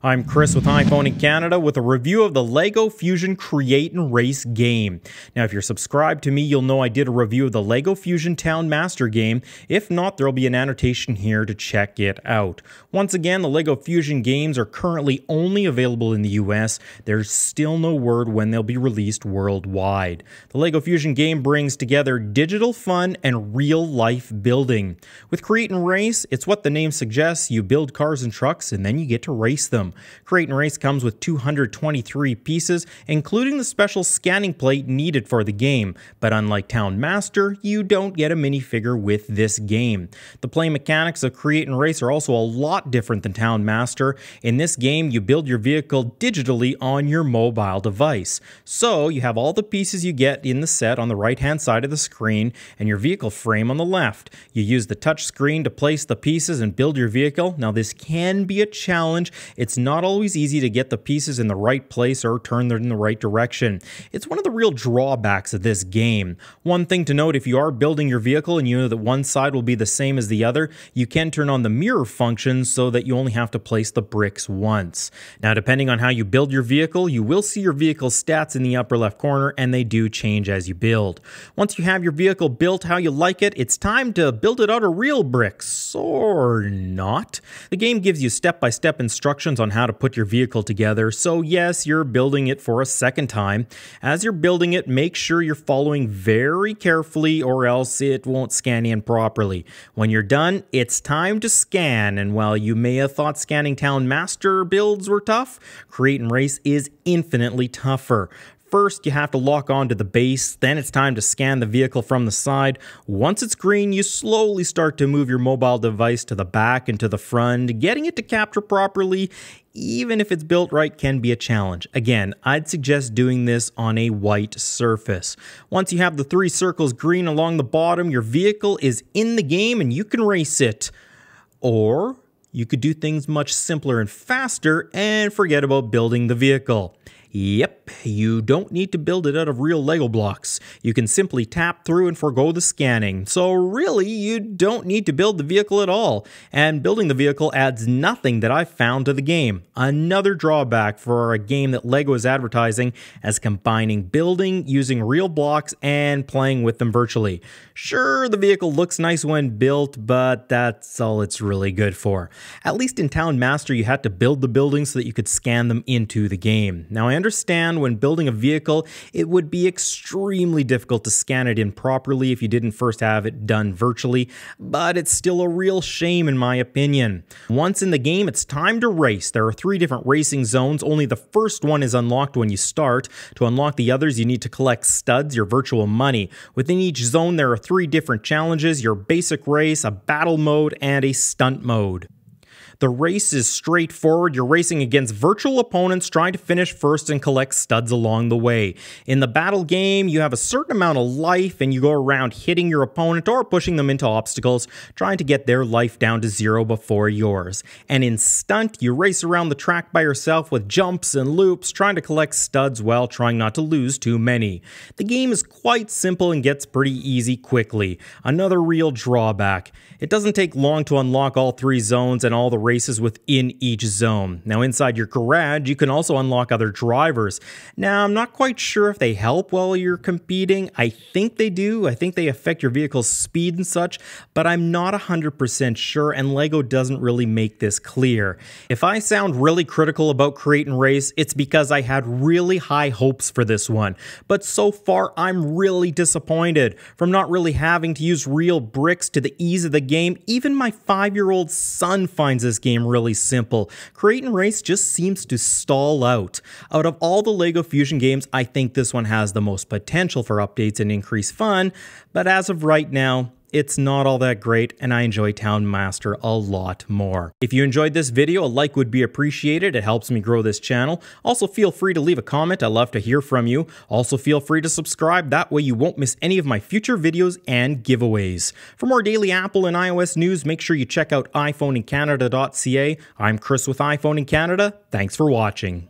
I'm Chris with iPhone in Canada with a review of the LEGO Fusion Create and Race game. Now, if you're subscribed to me, you'll know I did a review of the LEGO Fusion Town Master game. If not, there'll be an annotation here to check it out. Once again, the LEGO Fusion games are currently only available in the US. There's still no word when they'll be released worldwide. The LEGO Fusion game brings together digital fun and real-life building. With Create and Race, it's what the name suggests. You build cars and trucks, and then you get to race them. Create and Race comes with 223 pieces, including the special scanning plate needed for the game, but unlike Town Master, you don't get a minifigure with this game. The play mechanics of Create and Race are also a lot different than Town Master. In this game, you build your vehicle digitally on your mobile device. So, you have all the pieces you get in the set on the right-hand side of the screen, and your vehicle frame on the left. You use the touch screen to place the pieces and build your vehicle. Now, this can be a challenge. It's not always easy to get the pieces in the right place or turn them in the right direction. It's one of the real drawbacks of this game. One thing to note, if you are building your vehicle and you know that one side will be the same as the other, you can turn on the mirror function so that you only have to place the bricks once. Now, depending on how you build your vehicle, you will see your vehicle stats in the upper left corner, and they do change as you build. Once you have your vehicle built how you like it, it's time to build it out of real bricks, or not. The game gives you step-by-step instructions on how to put your vehicle together, so yes, you're building it for a second time. As you're building it, make sure you're following very carefully or else it won't scan in properly. When you're done, it's time to scan, and while you may have thought scanning Town Master builds were tough, Create and Race is infinitely tougher. First, you have to lock onto the base, then it's time to scan the vehicle from the side. Once it's green, you slowly start to move your mobile device to the back and to the front. Getting it to capture properly, even if it's built right, can be a challenge. Again, I'd suggest doing this on a white surface. Once you have the three circles green along the bottom, your vehicle is in the game and you can race it. Or you could do things much simpler and faster and forget about building the vehicle. Yep, you don't need to build it out of real Lego blocks. You can simply tap through and forgo the scanning. So really, you don't need to build the vehicle at all. And building the vehicle adds nothing that I've found to the game. Another drawback for a game that Lego is advertising as combining building, using real blocks, and playing with them virtually. Sure, the vehicle looks nice when built, but that's all it's really good for. At least in Town Master, you had to build the buildings so that you could scan them into the game. Now, I understand when building a vehicle, it would be extremely difficult to scan it in properly if you didn't first have it done virtually, but it's still a real shame in my opinion. Once in the game, it's time to race. There are 3 different racing zones. Only the first one is unlocked when you start. To unlock the others, you need to collect studs, your virtual money. Within each zone, there are 3 different challenges: your basic race, a battle mode, and a stunt mode. The race is straightforward. You're racing against virtual opponents trying to finish first and collect studs along the way. In the battle game, you have a certain amount of life and you go around hitting your opponent or pushing them into obstacles, trying to get their life down to 0 before yours. And in stunt, you race around the track by yourself with jumps and loops, trying to collect studs while trying not to lose too many. The game is quite simple and gets pretty easy quickly. Another real drawback: it doesn't take long to unlock all 3 zones and all the races within each zone. Now, inside your garage, you can also unlock other drivers. Now, I'm not quite sure if they help while you're competing. I think they do. I think they affect your vehicle's speed and such, but I'm not 100% sure, and LEGO doesn't really make this clear. If I sound really critical about Create and Race, it's because I had really high hopes for this one. But so far, I'm really disappointed. From not really having to use real bricks to the ease of the game, even my 5-year-old son finds this game really simple. Create and Race just seems to stall out. Out of all the LEGO Fusion games, I think this one has the most potential for updates and increased fun, but as of right now, it's not all that great, and I enjoy Town Master a lot more. If you enjoyed this video, a like would be appreciated. It helps me grow this channel. Also, feel free to leave a comment. I love to hear from you. Also, feel free to subscribe. That way you won't miss any of my future videos and giveaways. For more daily Apple and iOS news, make sure you check out iPhoneincanada.ca. I'm Chris with iPhone in Canada. Thanks for watching.